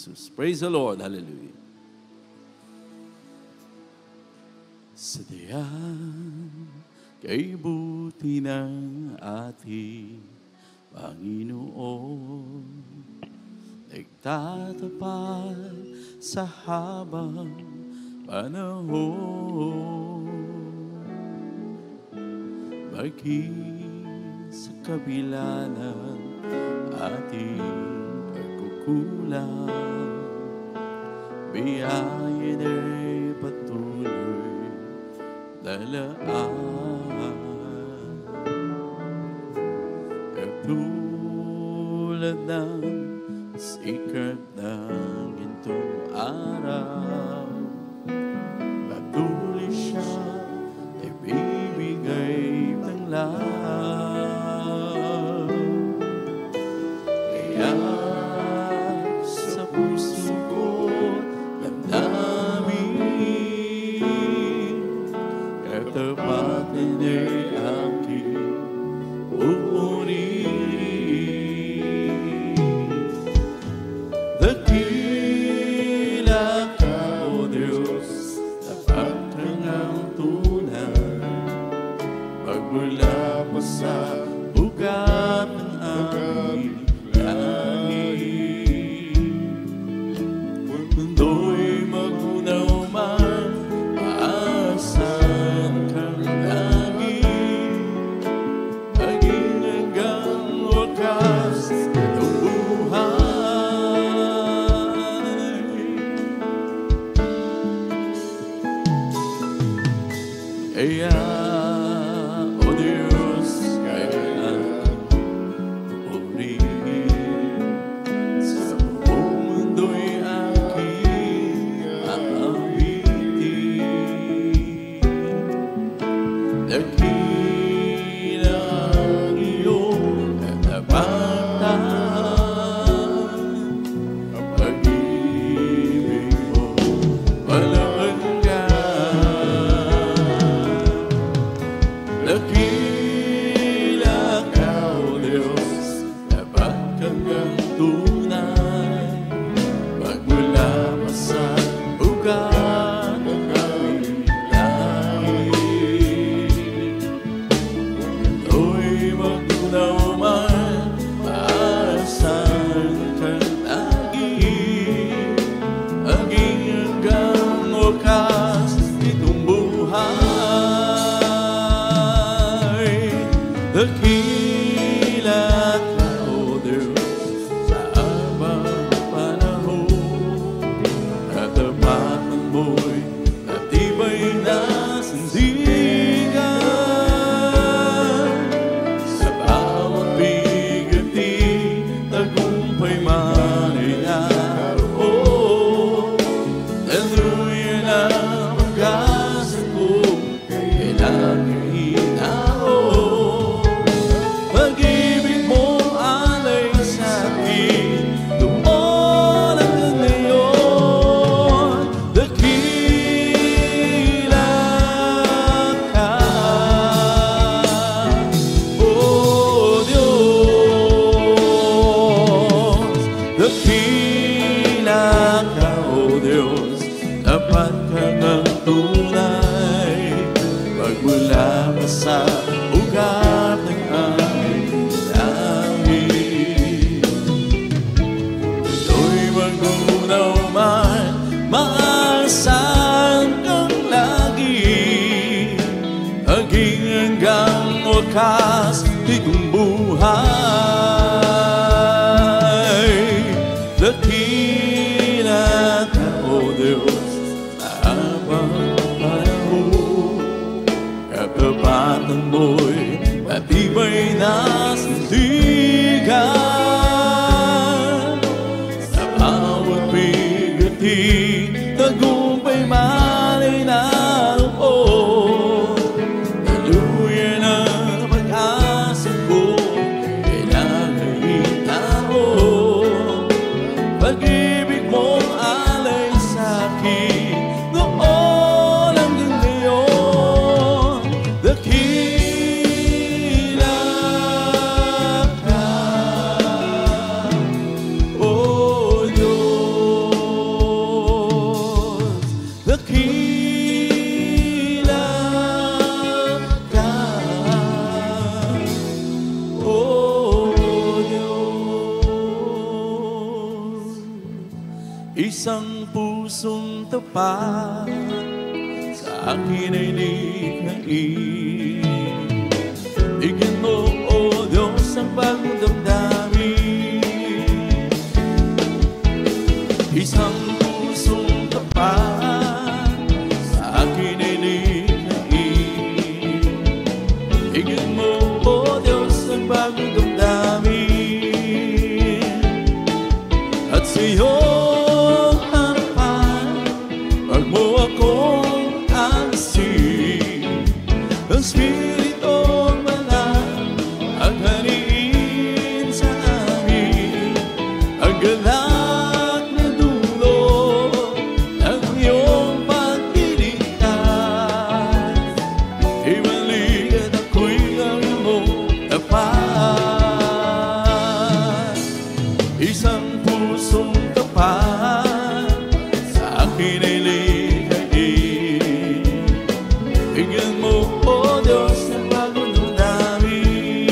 Jesus. Praise the Lord. Hallelujah. Sadyang kay buti ng ating Panginoon, nagtatapat sa habang panahon, maging sa kabila ng ating pagkukulang, biyaya na'y patuloy dalaan. Katulad ng sikat ng gintong araw, patuloy siya ay bibigay ng lahat. Kaya sa puso ko damdamin, katapatin ay aking uunin. Dakila ka, O Diyos, tapat kang ang tunay, magmula pa sa ugat ng aming langit. Mundo'y magunaw man, maasahan kang langit, maging hanggang wakas ng buhay. Kaya, O Diyos, kaya purihin sa buong mundo'y aking aawitin. Dakila ang iyong katapatan, ang pag-ibig mo walang dakila ka, O Diyos, dapat kang ang tunay, magmula pa sa ugat ng aming langit. Mundo'y magunaw man, maasahan kang langit, maging hanggang wakas itong buhay. Dakila ka, O Diyos, sa habang panahon, katapatan mo'y matibay na sandigan. Sa bawat bigati, tagumpay man ay naroon. Hallelujah na pag-asa ko, kailangan hinaon. Pag-ibig mo alay sa akin, doon hanggang ngayon. Dakila ka, O Diyos. Dakila ka, O Diyos, dapat kang ang tunay, magmula pa sa ugat ng aming langit. Mundo'y magunaw man, maasahan kang lagi, maging hanggang wakas itong buhay. Dakila ka, O Diyos, sa habang panahon, katapatan mo'y matibay na sandigan. Sa bawat bigati, tagumpay man ay naroon. Hallelujah na pag-asa ko, kailangan hinaon. Pag-ibig mong alay sa akin, noon hanggang ngayon. Dakila ka, O Diyos. Isang pusong tapat sa akin ay likhain. Bigyan mo, O Diyos, ang bagong damdamin. Isang pusong tapat sa akin ay likhain. Bigyan mo, O Diyos, ang bagong damdamin. At sa iyong harapan, wag mo akong alisin. Ang Spiritong Banal ang haniin sa amin. Ang galak na dulot ng iyong pagliligtas. Ibalik at ako'y gawin mo tapat. Isang pusong tapat sa akin ay likhain. Bigyan mo, O Diyos, ng bagong damdamin.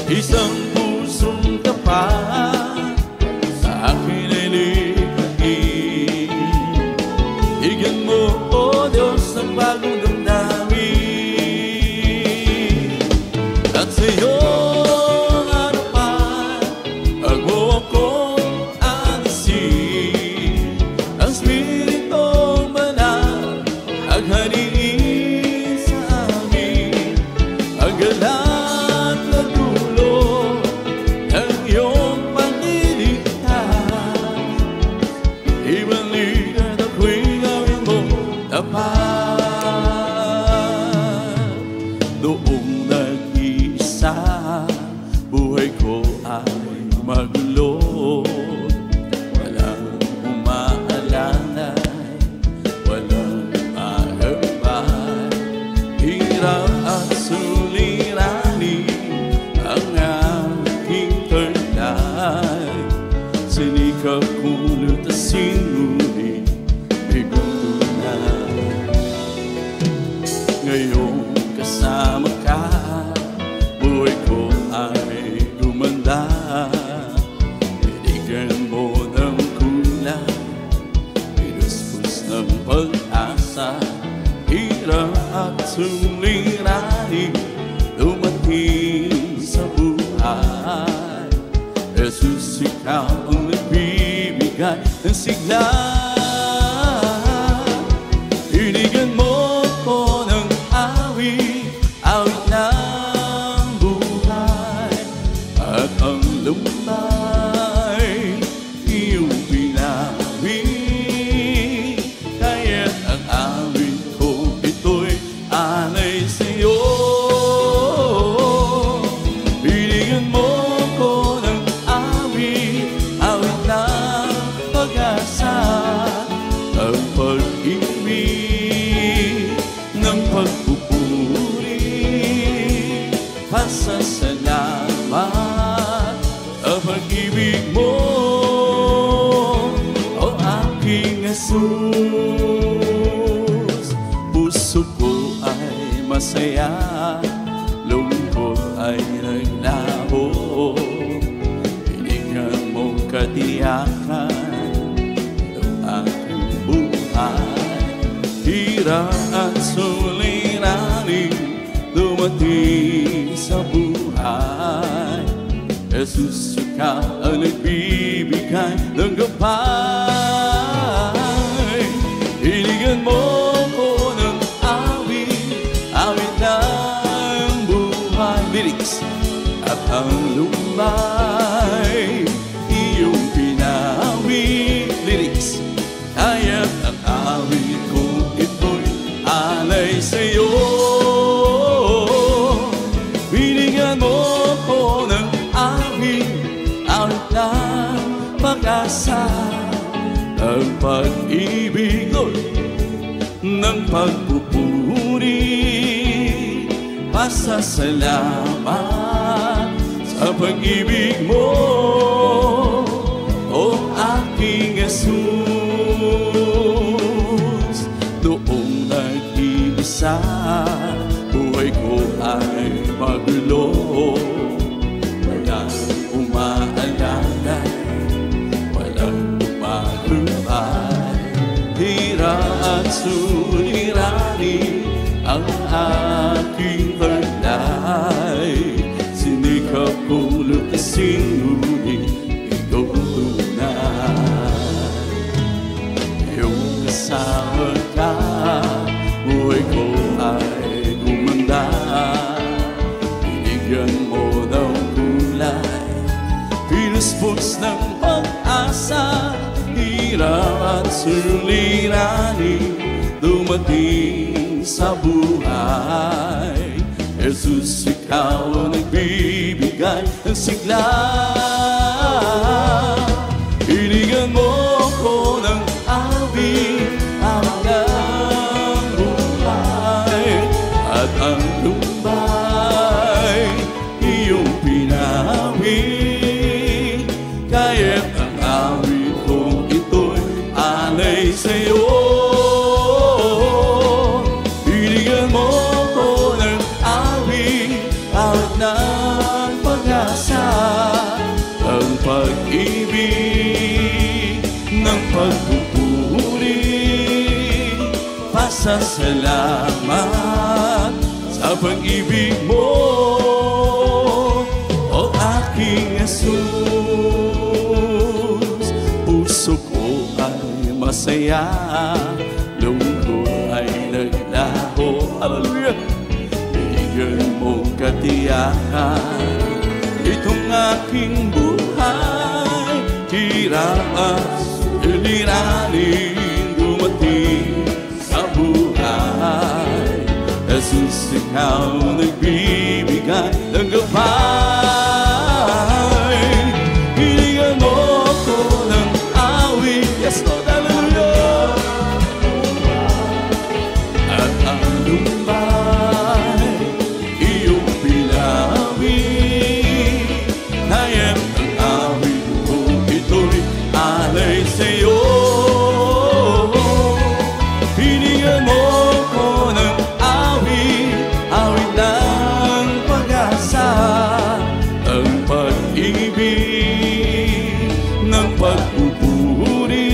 Isang pusong tapat sa akin ay likhain. Bigyan mo, O Diyos, ng bagong damdamin. At sa iyong harapan, wag mo akong alisin. Ang Spiritong Banal ang haniin sa amin. Ang galak na dulot ng iyong pagliligtas. Ibalik at ako'y gawin mo tapat. Noong nag-iisa, buhay ko ay magulo. Walang umaalalay, walang maagabay. Hirap at suliranin ang aking turnay. Sinikap kong lutasin, ngunit bigong tunay. Ngayong kasama ka, buhay ko ay gumanda. Binigyan mo ng kulay, pinuspos ng pag-asa. Hirap at suliranin dumating sa buhay. Jesus, ikaw ang nagbibigay ng sigla. Binigyan mo ko ng awit, awit ng buhay. At ang lumbay, iyong pinawit. Kaya't ang awit ko, ito'y alay sa'yo. Binigyan mo ko ng awit, awit ng pag-asa. Ang pag-ibig ng pagpupuri, pasasalamat ang pag-ibig mo, O aking Jesus. Puso ko ay masaya, lungkot ay naglaho. Binigyan mong katiyakan ng aking buhay. Hirap at suliranin dumating sa buhay. Jesus, ikaw ang nagbibigay ng gabay. Binigyan mo ko ng awit, awit ng buhay. Lyrics. At ang lumbay, iyong pinawit. Lyrics. Kaya't ang awit ko, ito'y alay sa'yo. Binigyan mo ko ng awit, awit ng pag-asa. Ang pag-ibig ng pagpupuri, pasasalamat sa pag-ibig mo, O aking Jesus. Noong nag-iisa, buhay ko ay magulo. Walang umaalala, suliranin ang aking palay. Sinikap ko lutasin, ngunit ikaw tunay. Iyong kasama ka, buhay ko ay gumanda. Binigyan mo ng kulay, pinuspos ng pag-asa. Hirap at suliranin dumating sa buhay. Jesus, ikaw ang nagbibigay ng sigla. Hinigan mo ko ng awit, awit ng buhay. At ang lumbay, iyong pinawit. Kaya't ang awit kong ito'y alay sa'yo. Hinigan mo ko ng awit, awit ng pag-asa. Ang pag-ibig ng pagpupuri, pasasalamat sa pag-ibig mo, o aking Jesus. Puso ko ay masaya, lungkot ay naglaho. Hallelujah! Bigyan mong katiyakan itong aking buhay. Hirap at suliranin dumating sa buhay. Jesus, ikaw nagbibigay ng gabay. Hinigan mo ko ng awit, yes Lord, hallelujah. At ang lumbay, iyong pinawit. Kaya't ang awit ko ito'y alay sa'yo. Hinigan mo ko ng awit, awit ng pag-asa. Ang pag-ibig ng pagpupuri,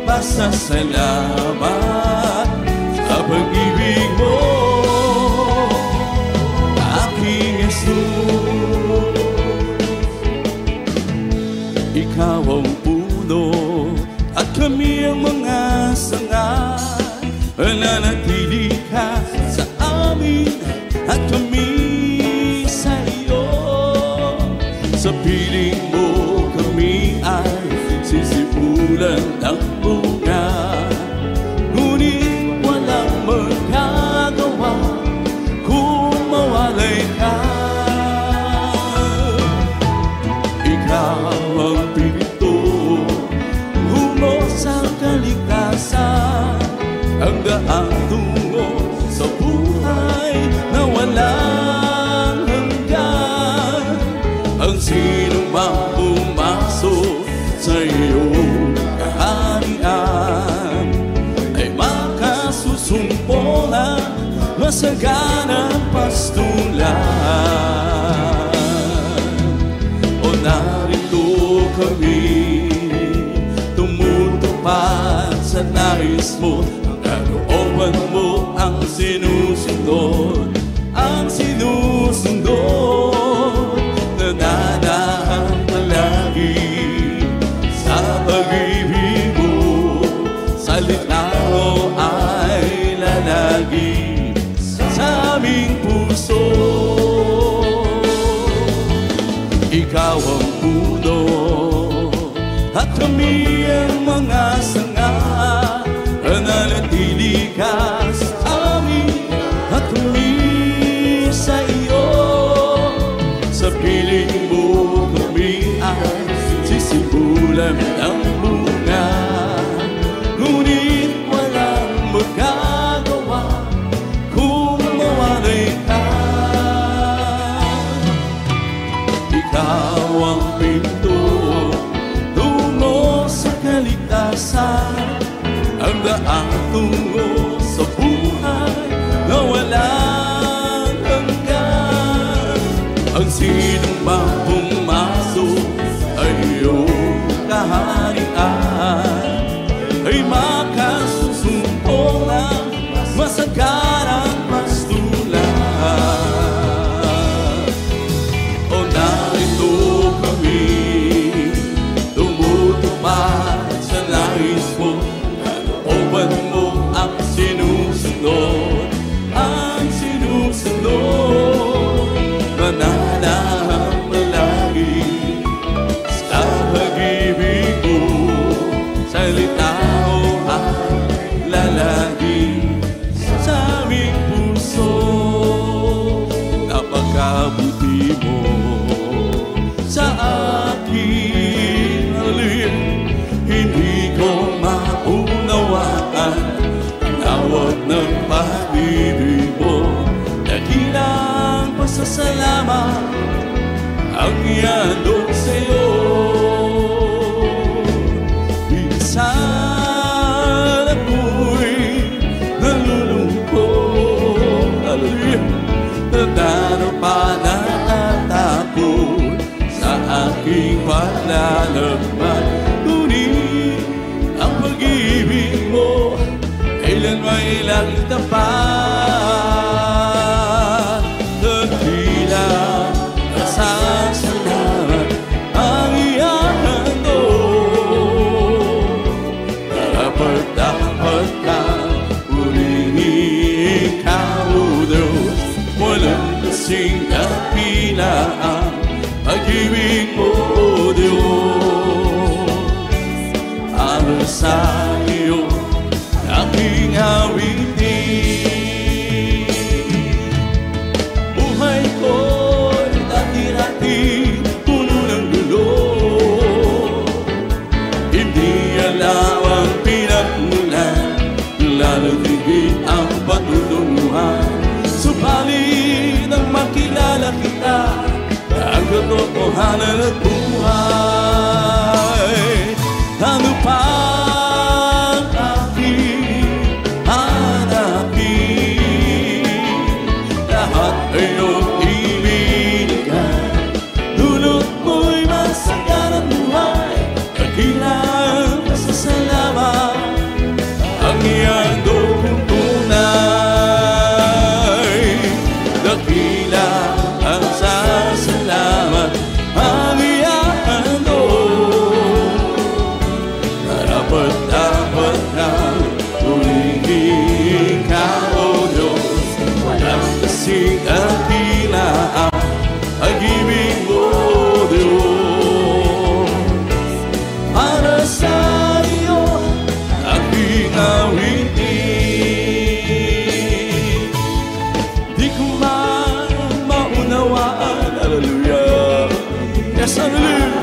pasasalamat sa pag-ibig mo, aking Jesus. Ikaw ang puno at kami ang mga sanga. Nananatili ka sa amin at kami sa iyo. Sa piling mo kami ay sisimulan ng bunga, ngunit walang magagawa kung mawalay ka. Ikaw ang pinto tungo sa kaligtasan, ang daan tungo sa buhay na walang hanggan. Ang sinong mang pumasok sa iyong kaharian ay makasusumpungan, masaganang pastulan. O narito kami, tumutupad sa nais mo. Ang kalooban mo ang sinusundot, ang sinusundot. Nananahan palagi sa pag-ibig mo, salita mo ay lalagi sa aming puso. Ikaw ang puno at kami ang mga sanga. Nananatili ka sa amin at kami sa iyo. Sa piling mo kami ay sisimulan ng bunga, ngunit walang magagawa kung mawalay ka. Ikaw ang pinto tungo sa kaligtasan, ang daan tungo sa buhay na walang hanggan. Ang sinong mang pumasok ay iyong kaharian ay makasusumpungan, maglalakbay. Ngunit ang pag-ibig mo kailan may langit tapat. Dakila nasasalamat ang iyang handog. Dapat kang purihin ikaw, O Diyos. Walang kasing dakila ang pag-ibig mo, O Diyos. Para sa iyo aking awitin. Buhay ko'y dati-dati puno ng gulo. Hindi alam ang pinagmulan, lalo't higit ang patutunguhan. Subalit nang makilala kita, ang katotohanan at buhay. Ano pa ang aking hanapin? Lahat ay iyong ibinigay. Dulot mo'y masagaran buhay, kagilang pasasalamat ang iyang dugong tunay. Dakila ang sasalamat ang iyang handog. Dapat kang purihin ka, O Diyos. Walang kasing dakila ang pag-ibig mo, O Diyos. Para sa iyo aking awitin. Di ko man maunawaan, hallelujah, yes, hallelujah,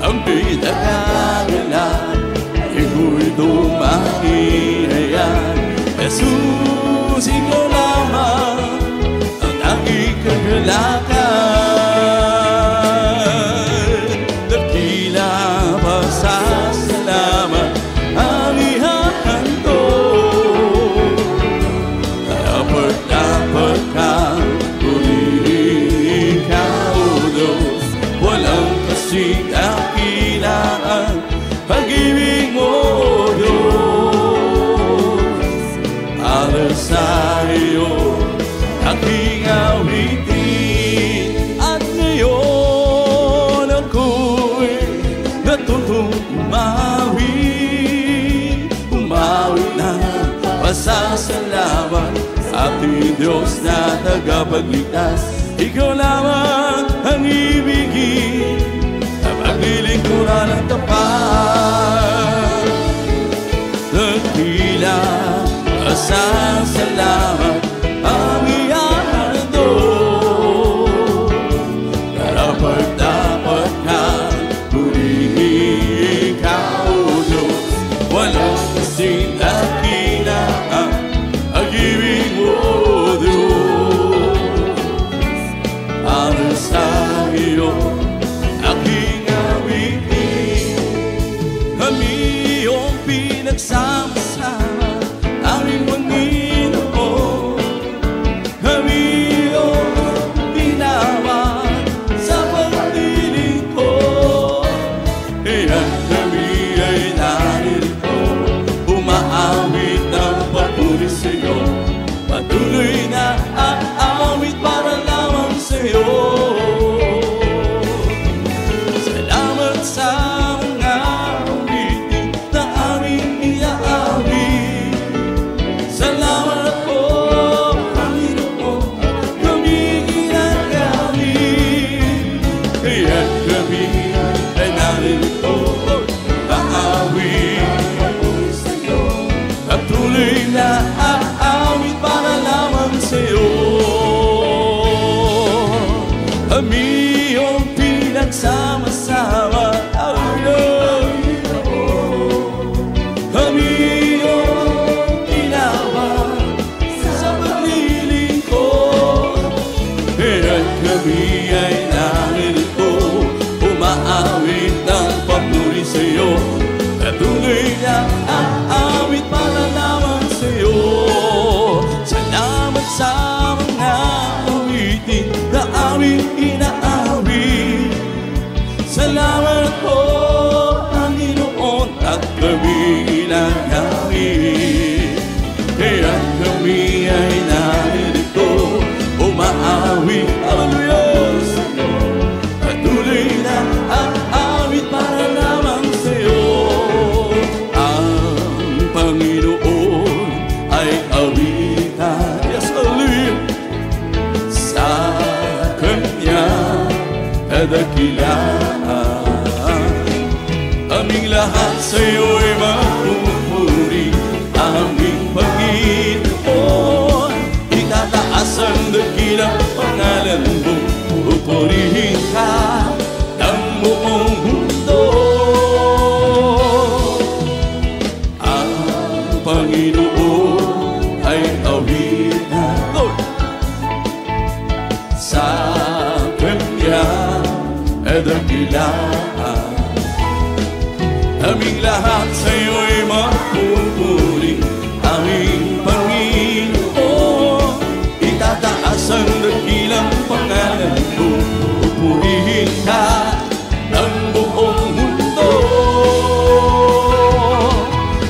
ang pinagkagalan. Iko'y tumahihayan. Jesus, ikaw lamang ang aking kagalakan. Dakila pasasalamat ang iyang handog. Dapat kang purihin ka, O Diyos. Walang kasing dakila ang pag-ibig mo, O Diyos. Para sa iyo aking awitin. At ngayon ako'y natutong umawi na pasasalamat sa ating Diyos na tagapagligtas. Ikaw lamang ang ibigin na paglilingkuran ng tapat. Dakila pasasalamat ang iyang handog. Dapat kang purihin ka, O Diyos. Walang kasing dakila ang pag-ibig mo, O Diyos. Para sa iyo aking awitin. Kami iyong pinagsama-sama, aming Panginoon. Kami iyong tinawag sa paglilingkod. Kaya kami ay naririto, umaawit ng papuri sa iyo. Patuloy na aawit para lamang sa iyo. Salamat sa mga awitin na aming iaawit. Salamat po, Panginoon, kami ginagamit. Kaya kami ay naririto, aawit sa iyo. Patuloy na aawit para lamang sa iyo. Kami iyong pinagsama-sama, kami iyong tinawag sa paglilingkod. Kaya kami ay naririto, umaawit ng papuri sa iyo. Patuloy na aawit para lamang sa iyo. Salamat sa mga awitin na aming inaawit. Salamat Pinagsasamahan ko, Panginoon, at kami inagamit. Kaya kami ay narito, umaawit, hallelujah, sa'yo. Patuloy na aawit para naman sa'yo. Ang Panginoon ay awitan, yes, hallelujah, sa Kanya kadakilaan. Aming lahat sa'yo'y magpupuri, aming Panginoon. Itataas ang dakilang pangalan mo, pupurihin ka ng buong mundo. Ang Panginoon ay awitan, Lord, sa Kanya kadakilaan. Aming lahat sa'yo'y magpupuri, aming Panginoon. Itataas ang dakilang pangalan mo, pupurihin ka ng buong mundo.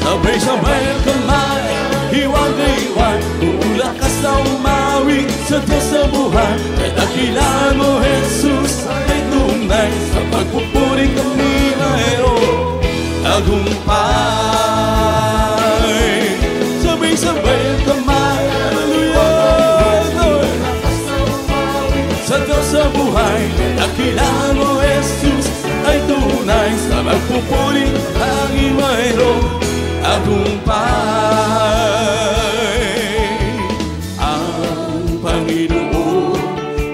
Sabay-sabay ang kamay, hiwag-hiwag, kung lakas na umawit sa Diyos sa buhay. Kadakilaan mo, Jesus, ay tunay, sa pagpupuri kami mayroon tagumpay. Sabay-sabay ang kamay, hallelujah, Lord, sa Diyos sa buhay. Kadakilaan mo, Jesus, ay tunay, sa pagpupuri kami mayroon tagumpay. Ang Panginoon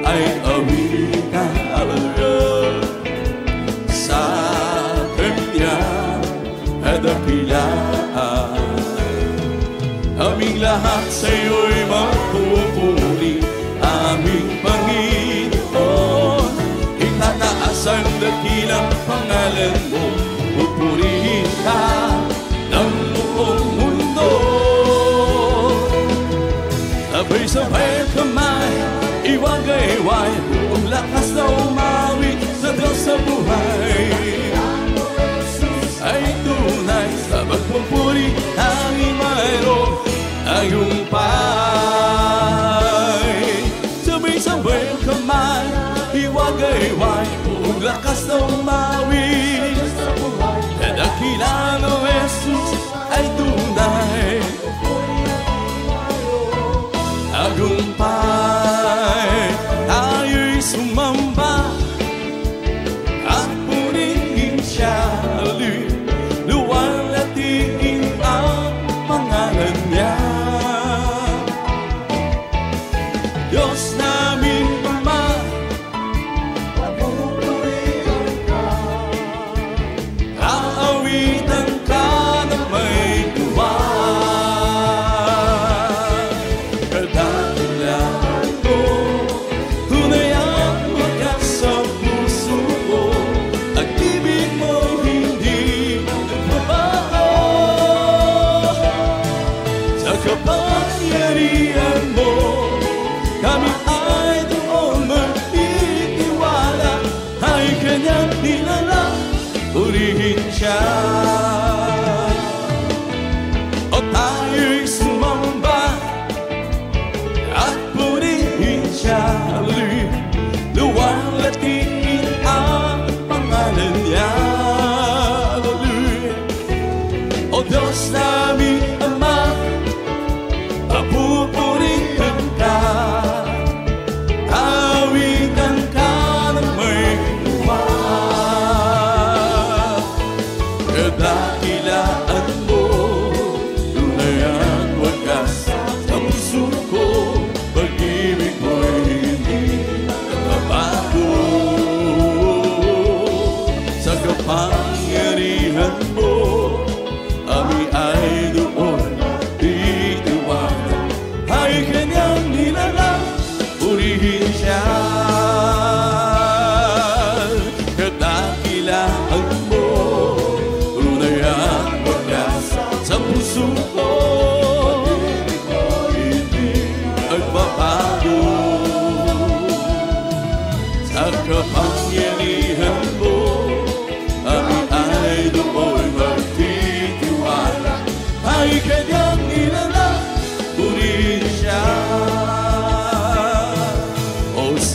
ay awitan, hallelujah, sa Kanya kadakilaan. Aming lahat sa'yo'y magpupuri, aming Panginoon. Itataas ang dakilang pangalan mo, pupurihin ka ng buong mundo. Sabay-sabay ang kamay, iwag-iway, ang lakas na umawit sa Diyos sa buhay. Ay tunay, sa pagpupuri ang mayroon tagumpay. Sabay-sabay ang kamay, iwag-iway, ang lakas na umawit. Kadakilaan o Jesus ay tunay, tagumpay. Tayo'y sumamba at purihin siya, luwalhatiin ang pangalan niya. Diyos namin Ama, papupurihan ka, aawitan ka ng may tuwa. Kadakilaan ko, tunay ang wagas sa puso ko. Ang ibig mo hindi nagbabago, sa kapangyarihan mo kami ay doon magtitiwala. Ay Kanyang nilalang, purihin siya. O tayo'y sumamba at purihin siya, luwalhatiin ang pangalan niya. O Diyos namin Ama, papupurihan ka, awitan ka ng may tuwa. Kadakilaan mo, tunay ang wagas sa puso ko. Pag-ibig mo'y hindi nagbabago, sa kapangyarihan mo kami ay doon titiwala. Ay Kanyang nilalang, purihin siya. Kadakilaan mo, tunay ang wagas sa puso ko. Hindi nagbabago, sa kapangyarihan mo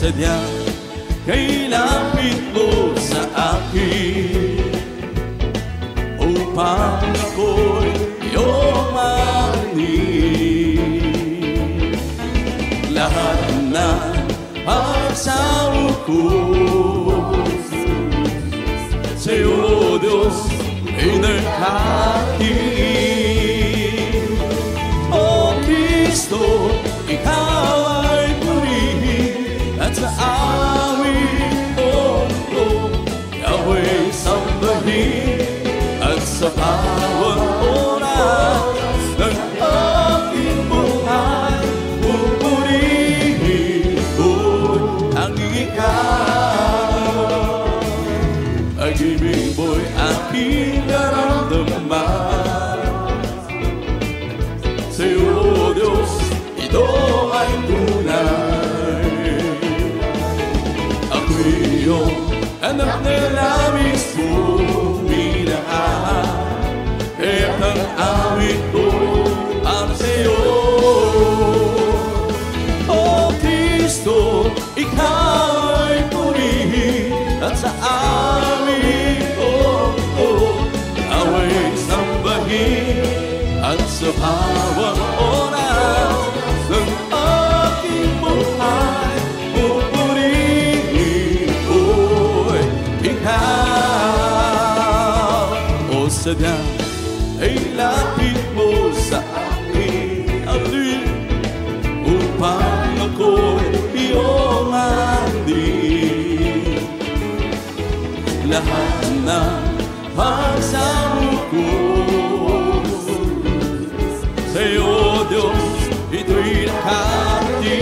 sadyang kailapit mo sa akin upang ako'y iyong marinig. Lahat na pagsawa ko sa'yo, Diyos, ay naghahatid. O Kristo, ikaw ay purihin at sa awit ko ikaw ay sambahin at sa bawat oras ng aking buhay pupurihin ko ang ikaw. Pag-ibig mo'y aking naramdaman sa'yo, Diyos, ito ay tunay. Ako'y iyong anak na labis mong minahal, kaya't ang awit ko para sa'yo. O Kristo, ikaw ay purihin at sa awit ko ikaw ay sambahin at sa bawat oras ng aking buhay pupurihin ko'y ikaw. O sadyang ay lapit mo sa akin, upang ako'y iyong marinig. Lahat ng pagsamo ko sa'yo, Diyos, ito'y nakating.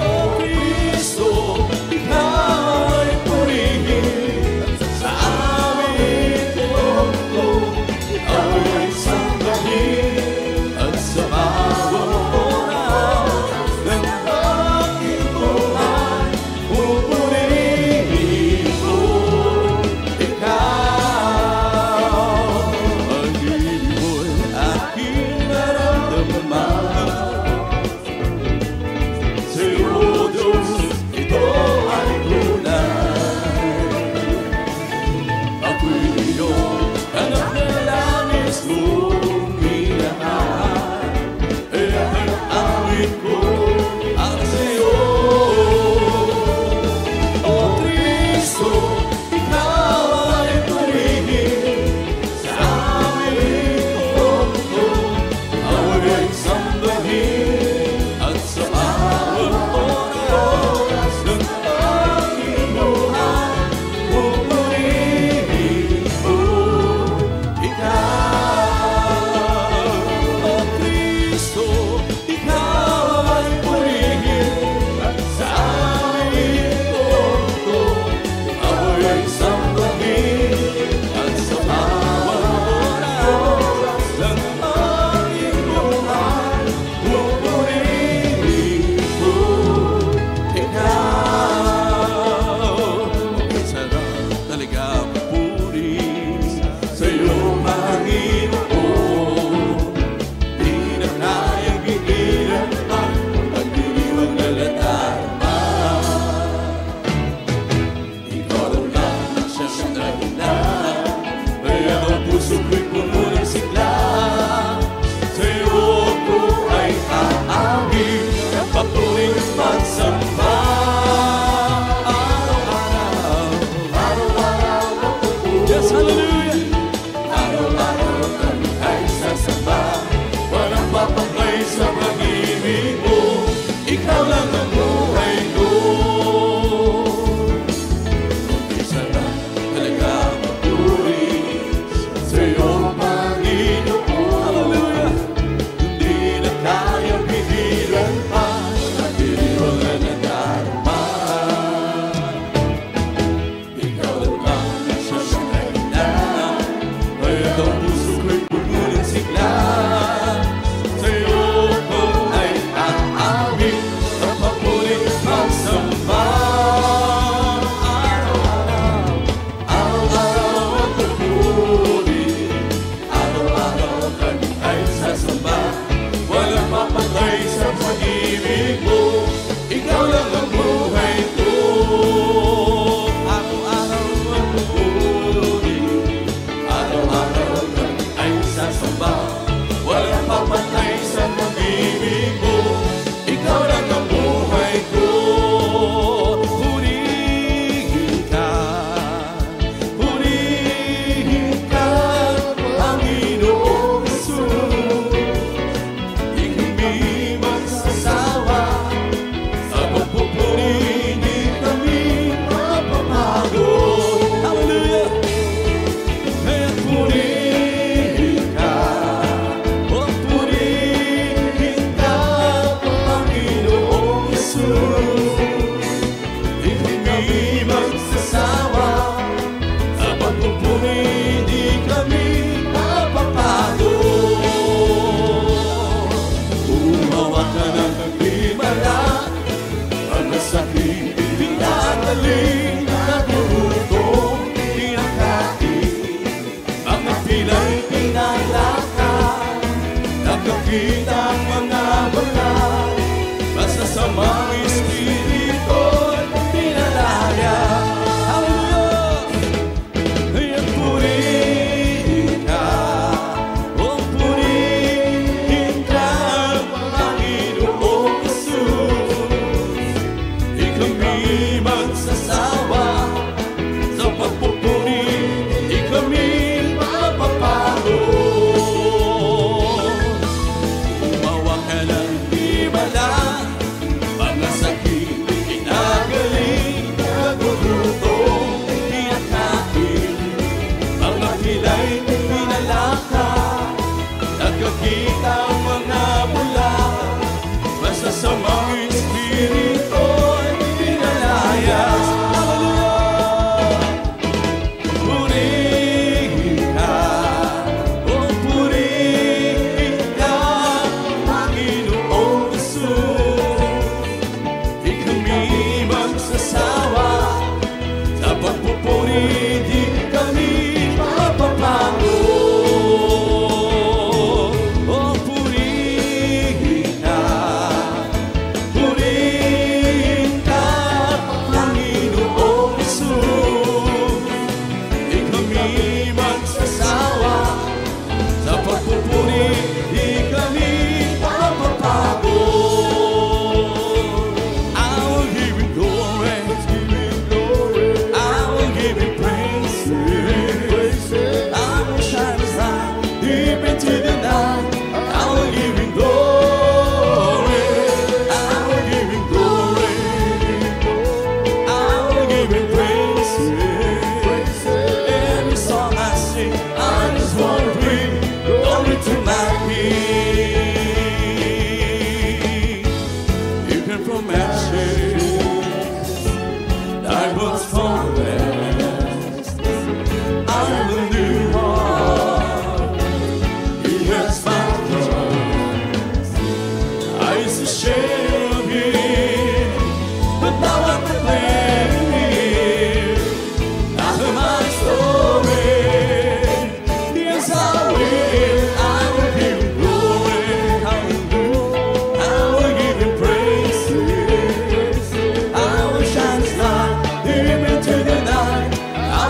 O Kristo, ikaw ay purihin sa awit ko ikaw ay sambahin at sa bawat oras ng aking buhay pupurihin ko ikaw. Pag-ibig mo'y aking naramdaman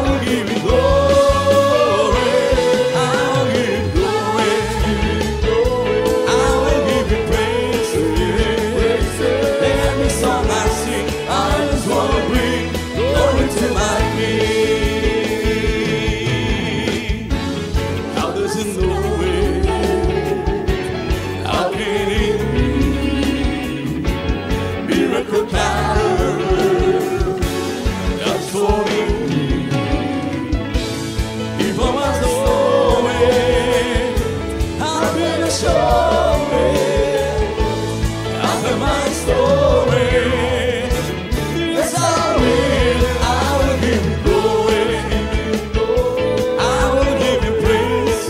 will give you glory. I will give you glory. I will give you praise. Every song I sing, I just want to bring glory to my King. How does it know it? How can it be? Miracle power, that's for me. If I was the way, how can I show it? After my story, yes I will give you glory. I will give you praise.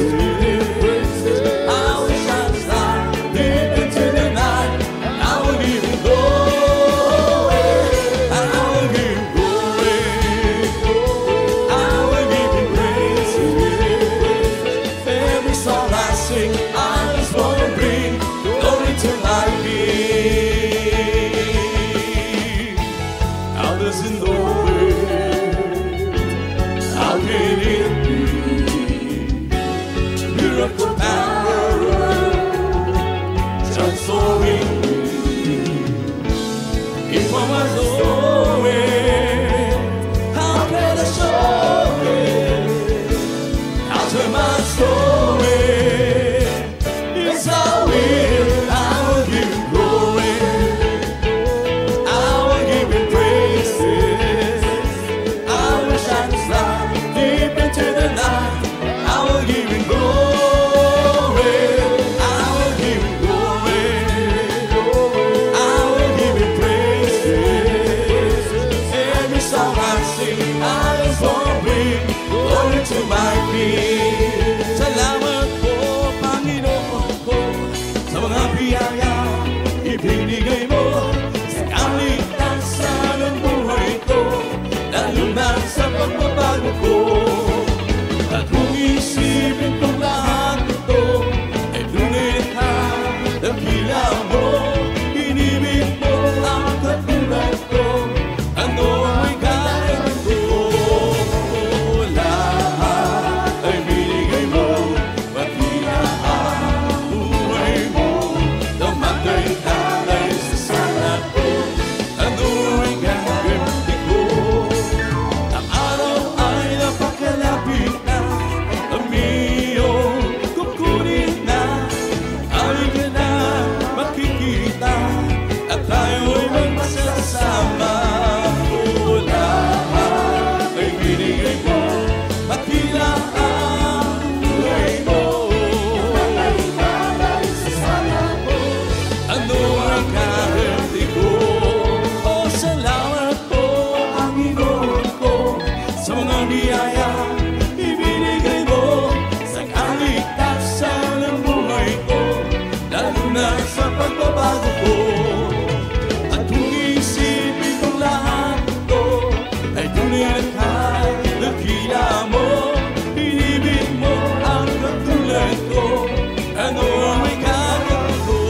I will shine a star deep into the night. I will give you glory. I will give you glory. I will give you praise. Every song I sing, I just want to bring glory to my King. How does it know it? How can it be? Miracle power, transforming me. If I was away, how can I show it? I'll tell my story. Yes, I will give you glory. I will give you praises. I will shine a star deep into the night. I will give you glory. I will give you glory. I will give you praises. Every song I sing, I just want to bring glory to my King. Salamat po, Panginoon ko, sa mga biyaya ibinigay mo sa kaligtasan ng buhay ko, lalo na sa pagbabago ko. At kung isipin kong lahat ito ay tunay ka, dakila mo, inibig mo ang katulad ko. Ano ay kaya ko? Lahat ay binigay mo, pati na ang buhay mo. Namatay ka ay sa sala ko. Ano ay gagawin ko? Ang araw ay napakalapit na, ang iyong kukunin na. Halika na, makikita, at tayo'y magsasama. O lahat ay binigay mo, pati na ang buhay mo. Namatay ka ay sa sala ko. Ano ang kahindi ko? O salamat po, Panginoon ko, sa mga biyaya ibinigay mo sa kaligtasan ng buhay ko, lalo na sa pagbabago ko. At kung isipin kong lahat ito ay tunay na dakila mo, inibig mo ang katulad ko. Ano ang may gagawin ko?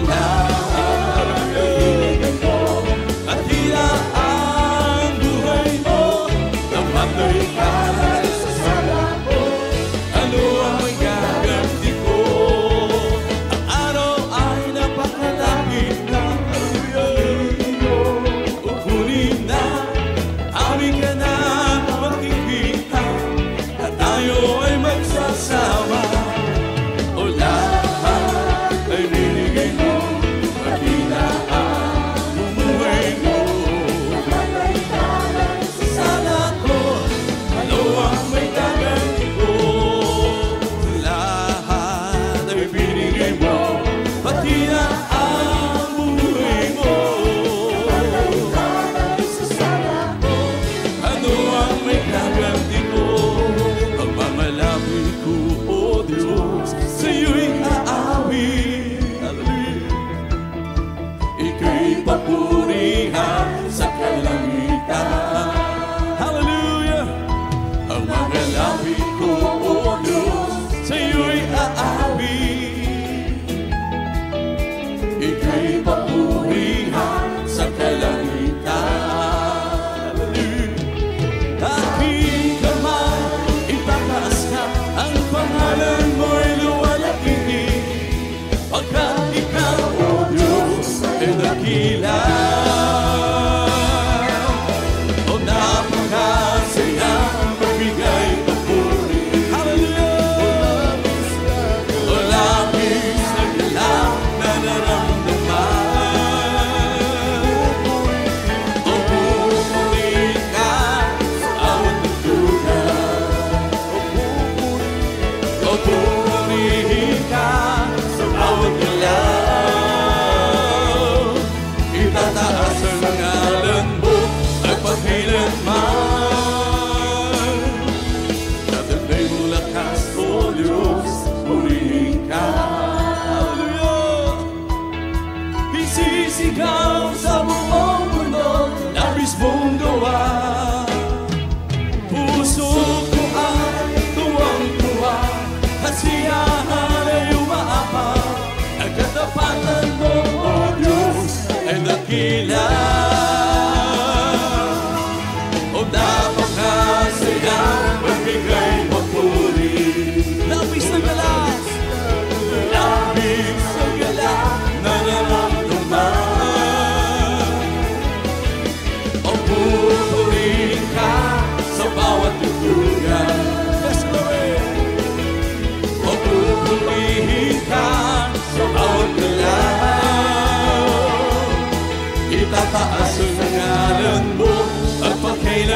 Lahat ay binigay mo, at tila ang buhay mo. Namatay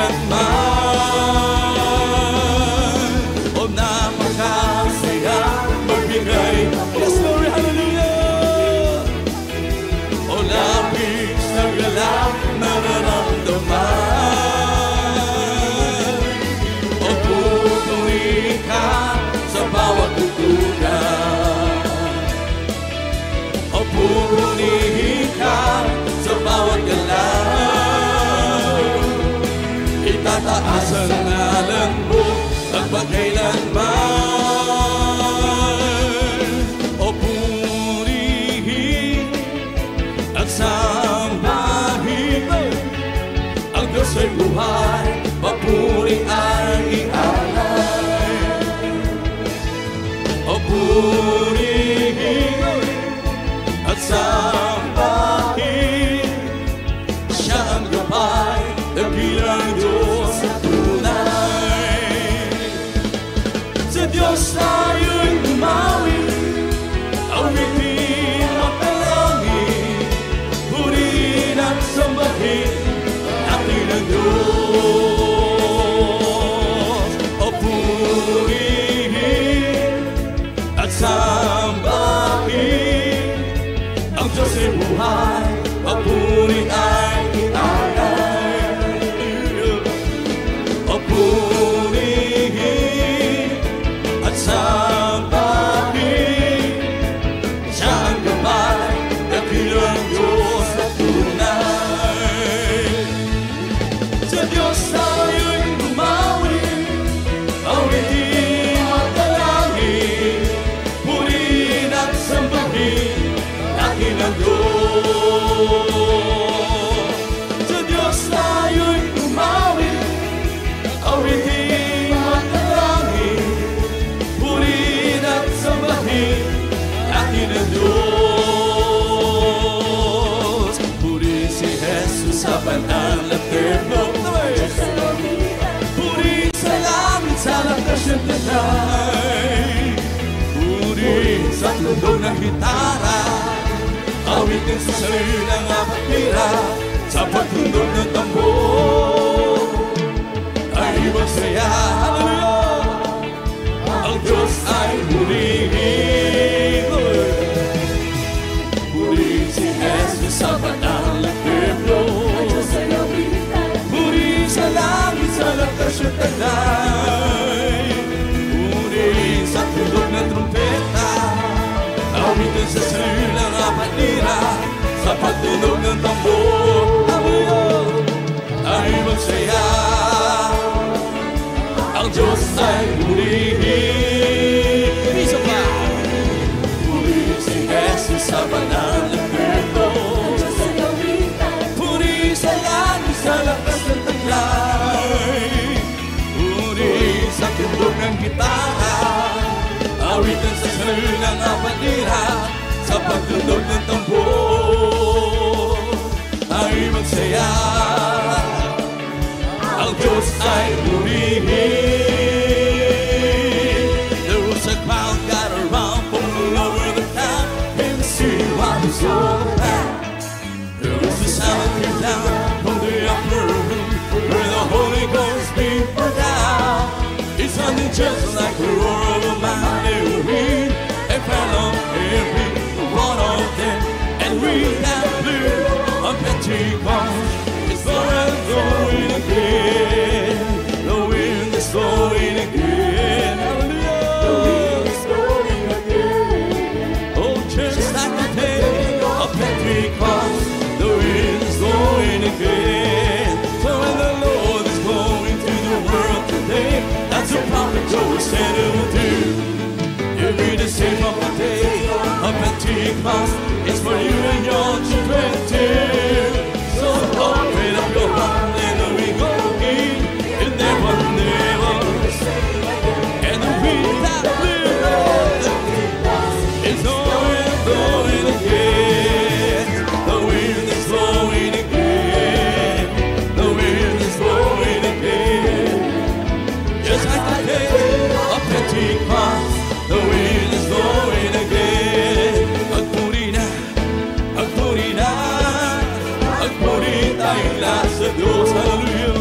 kailanman. O napakasaya magbigay. Yes, glory, hallelujah. O labis na galak nararamdaman. O pupuri ka sa bawat tutugan. O pupuri ka sa bawat galaw. Itataas ang ngalan mo magpakailanman. O purihin at sambahin ang Diyos ay buhay, papuri ang ialay. O purihin at sambahin siya ang gabay, dakilang Diyos sa tunay. Sa Diyos tayo'y umawi, awitin at dalangin, purihin at sambahin natin ang Diyos. O purihin at sambahin ang Diyos ay buhay, papuri ay ialay. O purihin at sambahin siya ang gabay, dakilang Diyos na tunay. Sa Diyos tayo'y bumawi, awitin at dalangin, purihin at sambahin natin ang Diyos. Sa Diyos tayo'y bumawi, awitin at dalangin, purihin at sambahin natin ang Diyos. Purihin si Jesus sa banal na templo, purihin sa langit sa lakas ng tanay, purihin sa tundog ng gitara, awitin sa salilang apatira, sa pagtundog ng tambor ay magsaya. Hallelujah! Ang Diyos ay purihin. Purihin si Jesus sa banal na templo, purihin sa langit sa lakas ng tanay, purihin sa tundog ng trumpeta, awitin sa salilang apatira, sa pagtunog ng tambor ay magsaya. Ang Diyos ay purihin. Piso pa! Purihin si Jesus sa banal na templo, purihin sa langit sa lakas ng taglay, purihin sa tundog ng gitara, awitin sa salilang apatira, sa pagtundog ng tambor ay magsaya. Ang Diyos ay purihin. There was a crowd got around from all over the town, and the city was all around. There was a sound that came down from the upper room, where the Holy Ghost being poured out. It sounded just like the roar of a mighty wind, and fell on every one of them. And we that blew on Pentecost, it's blowing again. The wind is blowing again. Hallelujah. The wind is blowing again. Oh, just like the day of Pentecost, the wind is blowing again. So when the Lord is going to the world today, that's a prophet Joel said it will do. You'll be the same of the day of Pentecost. It's for you and your children too. So open up your heart and we go in. It never, never. And the wind that blew is blowing again. The wind is blowing again. The wind is blowing again. Just like the day of Pentecost, the wind is blowing again. Agpuri tayo lahat sa Diyos. Hallelujah.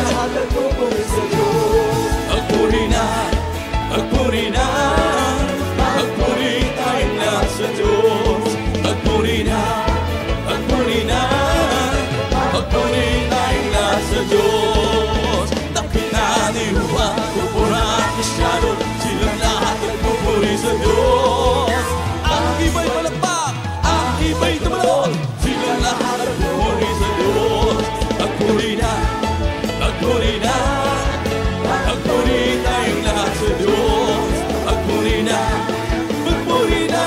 lahat nagpupuri sa Diyos. Magpuri na, magpuri na, magpuri tayong lahat sa Diyos. Magpuri na, magpuri na, magpuri tayong lahat sa Diyos. Nakita ni Juan, pupura at Kristyano, silang lahat nagpupuri sa Diyos. Ang iba'y palakpak, ang iba'y tumalon, silang lahat nagpupuri sa Diyos. Magpuri na, magpuri na, magpuri tayong lahat sa Diyos. Magpuri na, magpuri na,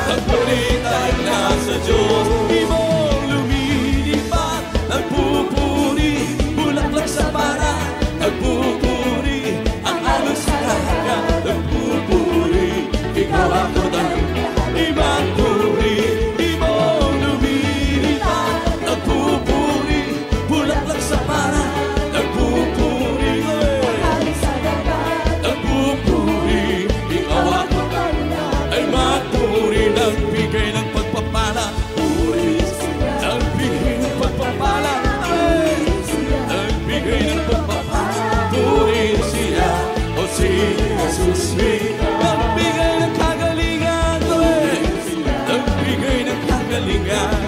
magpuri tayong lahat sa Diyos. Ibong lumilipat, nagpupuri, bulaklak sa para, nagpupuri, ang alon sa dagat, nagpupuri, ikaw ako tayo, ibang puri. Ibong lumilipat, nagpupuri, bulaklak sa para, nagpupuri, nagpupuri, ikaw ako ay magpuri, nagbigay ng pagpapala, puri, nagbigay ng pagpapala, nagbigay ng pagpapala, puri siya, o si Jesus, nagbigay ng kagalingan, nagbigay ng kagalingan,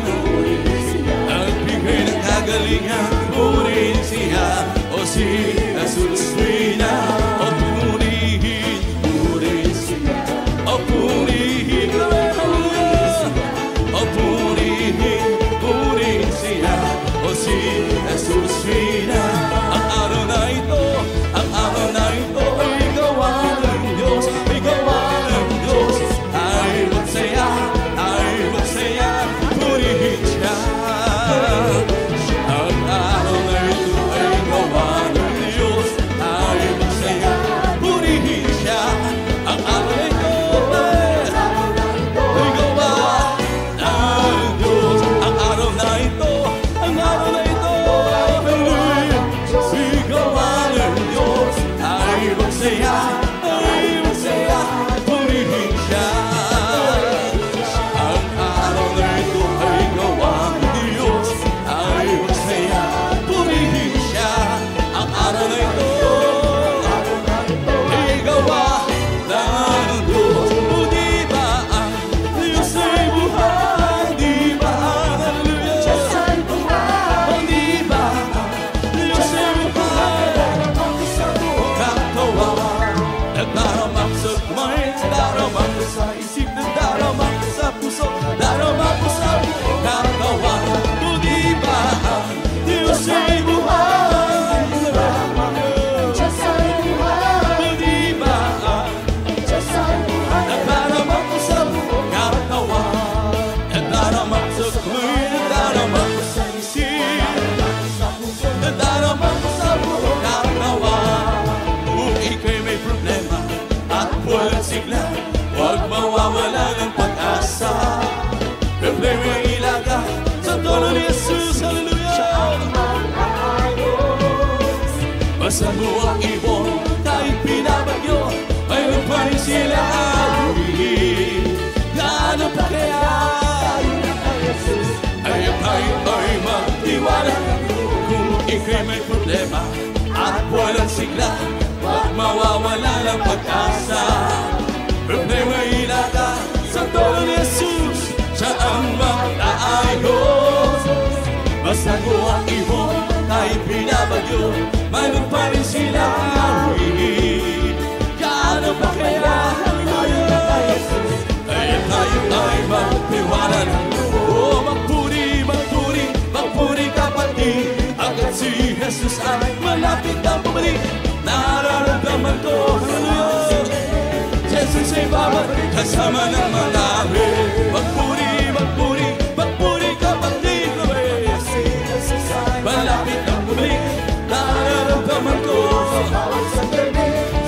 nagbigay ng kagalingan, puri siya, o si Jesus, o purihin, puri siya, o purihin, o purihin, puri siya, o si Jesus, ang araw na ito, ang araw na ito, ay gawa ng Diyos, ay gawa ng Diyos, ay magsaya, purihin siya. Ang araw na ito ay gawa ng Diyos, ay magsaya, purihin siya. Ang araw na ito ay gawa ng Diyos. Ang araw na ito, ang araw na ito, hallelujah, ay gawa ng Diyos, ay magsaya, purihin siya. Ang araw na ito ay gawa ng Diyos, ay magsaya, purihin siya. Ang araw na ito ay gawa ng Diyos. O di ba ang Diyos ay buhay? Di ba, hallelujah, o di ba ang Diyos ay buhay? Katawan, nagdaramak sa kamay, nagdaramak sa isip, nagdaramak sa puso, nagdaramak sa katawan. O di ba ang Diyos ay buhay? O di ba ang nagdaramak sa katawan, nagdaramak sa kamay, nagdaramak sa isip, nagdaramak sa katawan. Kung ika'y may problema at walang sigla, huwag mawawala ng pag-asa. Problema ilaga sa tono ni Jesus, hallelujah. Basta mo ang ibon, kahit pinabagyo, mayroon pa rin sila abuhin. Gaano pa kaya ay tayo ay magtiwala. Kung ika'y may problema at walang sigla, huwag mawawala ng pag-asa. Problema ilaga sa tono ni Jesus, siya ang mag-aayos. Basta ko ang ibon, kahit pinabagyo, mayroon pa rin sila abuhin. Gaano pa kaya, hallelujah, ay tayo ay magtiwala na. Oh, magpuri, magpuri, magpuri kapatid, agad si Jesus ay malapit na bumalik. Nararamdaman ko, hallelujah, Jesus ay babalik kasama ng marami. Magpuri, magpuri, magpuri kapatid, malapit na bumalik. Nararamdaman ko,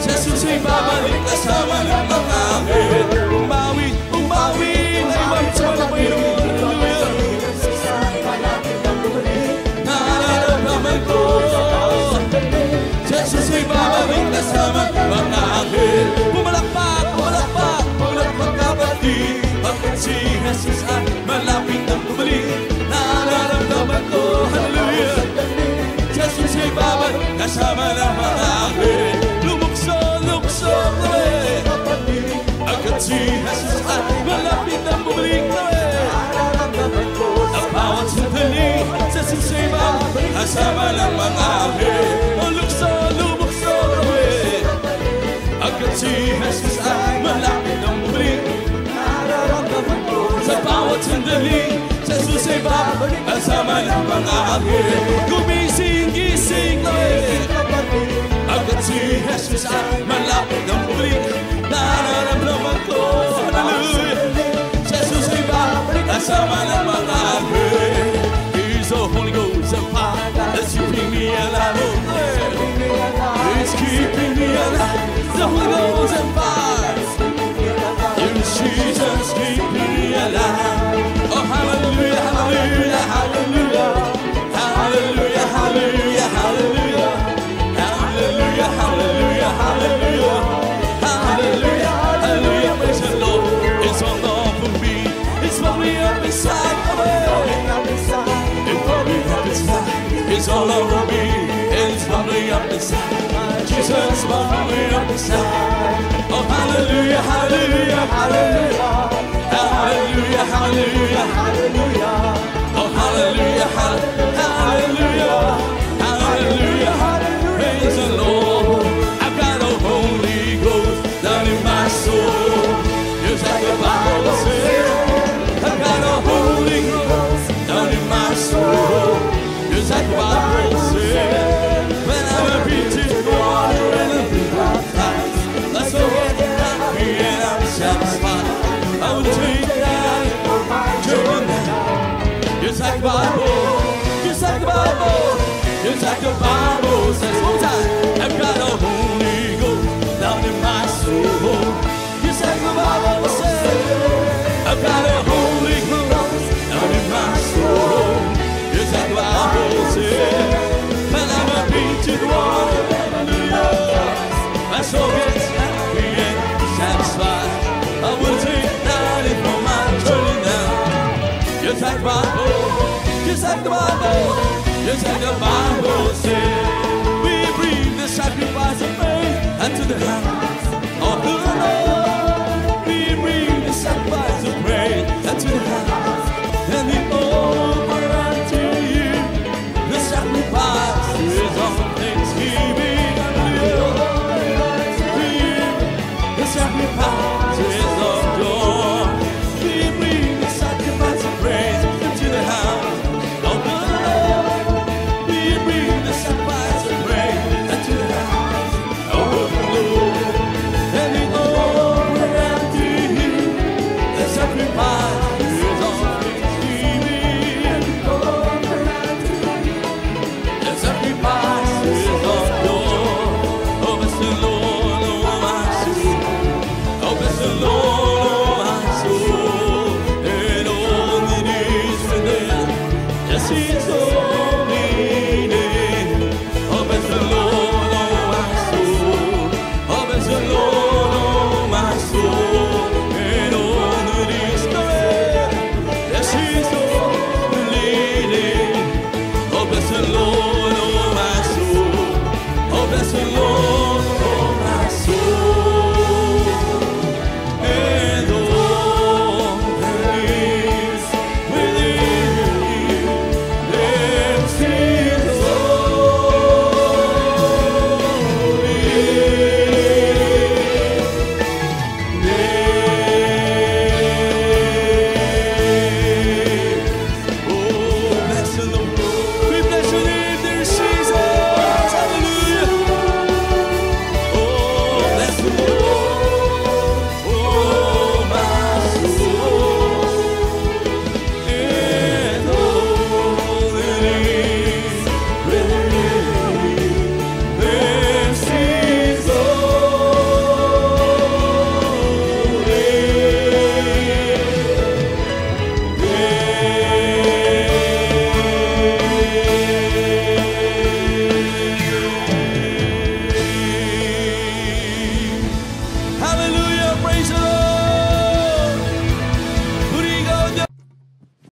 Jesus ay babalik kasama ng marami. Umawi, umawi, na ibang sa mga Panginoon, hallelujah. Nararamdaman ko, Jesus ay babalik kasama ng marami. Pumalakpak, pumalakpak, pumalakpak kapatid, pagkat si kasama ng mga anghel. Lukso kami, agad si Jesus ay malapit na bumalik kami. Ang bawat sandali sa sistema, kasama ng mga anghel. Lukso kami, agad si Jesus ay malapit na bumalik. Sa bawat sandali sa sistema, kasama ng mga anghel. Gumising kami, agad si Jesus ay malapit na bumalik. Nararamdaman ko, hallelujah, Jesus ay babalik kasama ng mga anghel. He's the Holy Ghost and fire that's keeping me alive. He's keeping me alive. The Holy Ghost and fire, Jesus keeping me alive. Oh hallelujah, hallelujah, hallelujah, hallelujah, hallelujah, hallelujah, hallelujah, hallelujah, hallelujah. Hallelujah, hallelujah, praise the Lord. It's all over me. It's bubbling up inside of me. It's bubbling up inside. It's all over me. It's bubbling up inside. Jesus bubbling up inside. Oh hallelujah, hallelujah, hallelujah, hallelujah, hallelujah, hallelujah. Oh hallelujah, hallelujah, hallelujah, praise the Lord. I've got a Holy Ghost down in my soul, just like the Bible says. I've got a Holy Ghost down in my soul, just like the Bible says. When I'm a beaten water and a big baptized, that's the way that I be and I'm satisfied. I will take that for my journey now, just like the Bible, just like the Bible, just like the Bible says. One time, I've got a Holy Ghost down in my soul, just like the Bible says. I've got a Holy Ghost down in my soul, just like the Bible says. When I'm a beaten water, hallelujah, my soul gets happy and satisfied. I will take that for my journey now, just like the Bible, just like the Bible, just like the Bible says.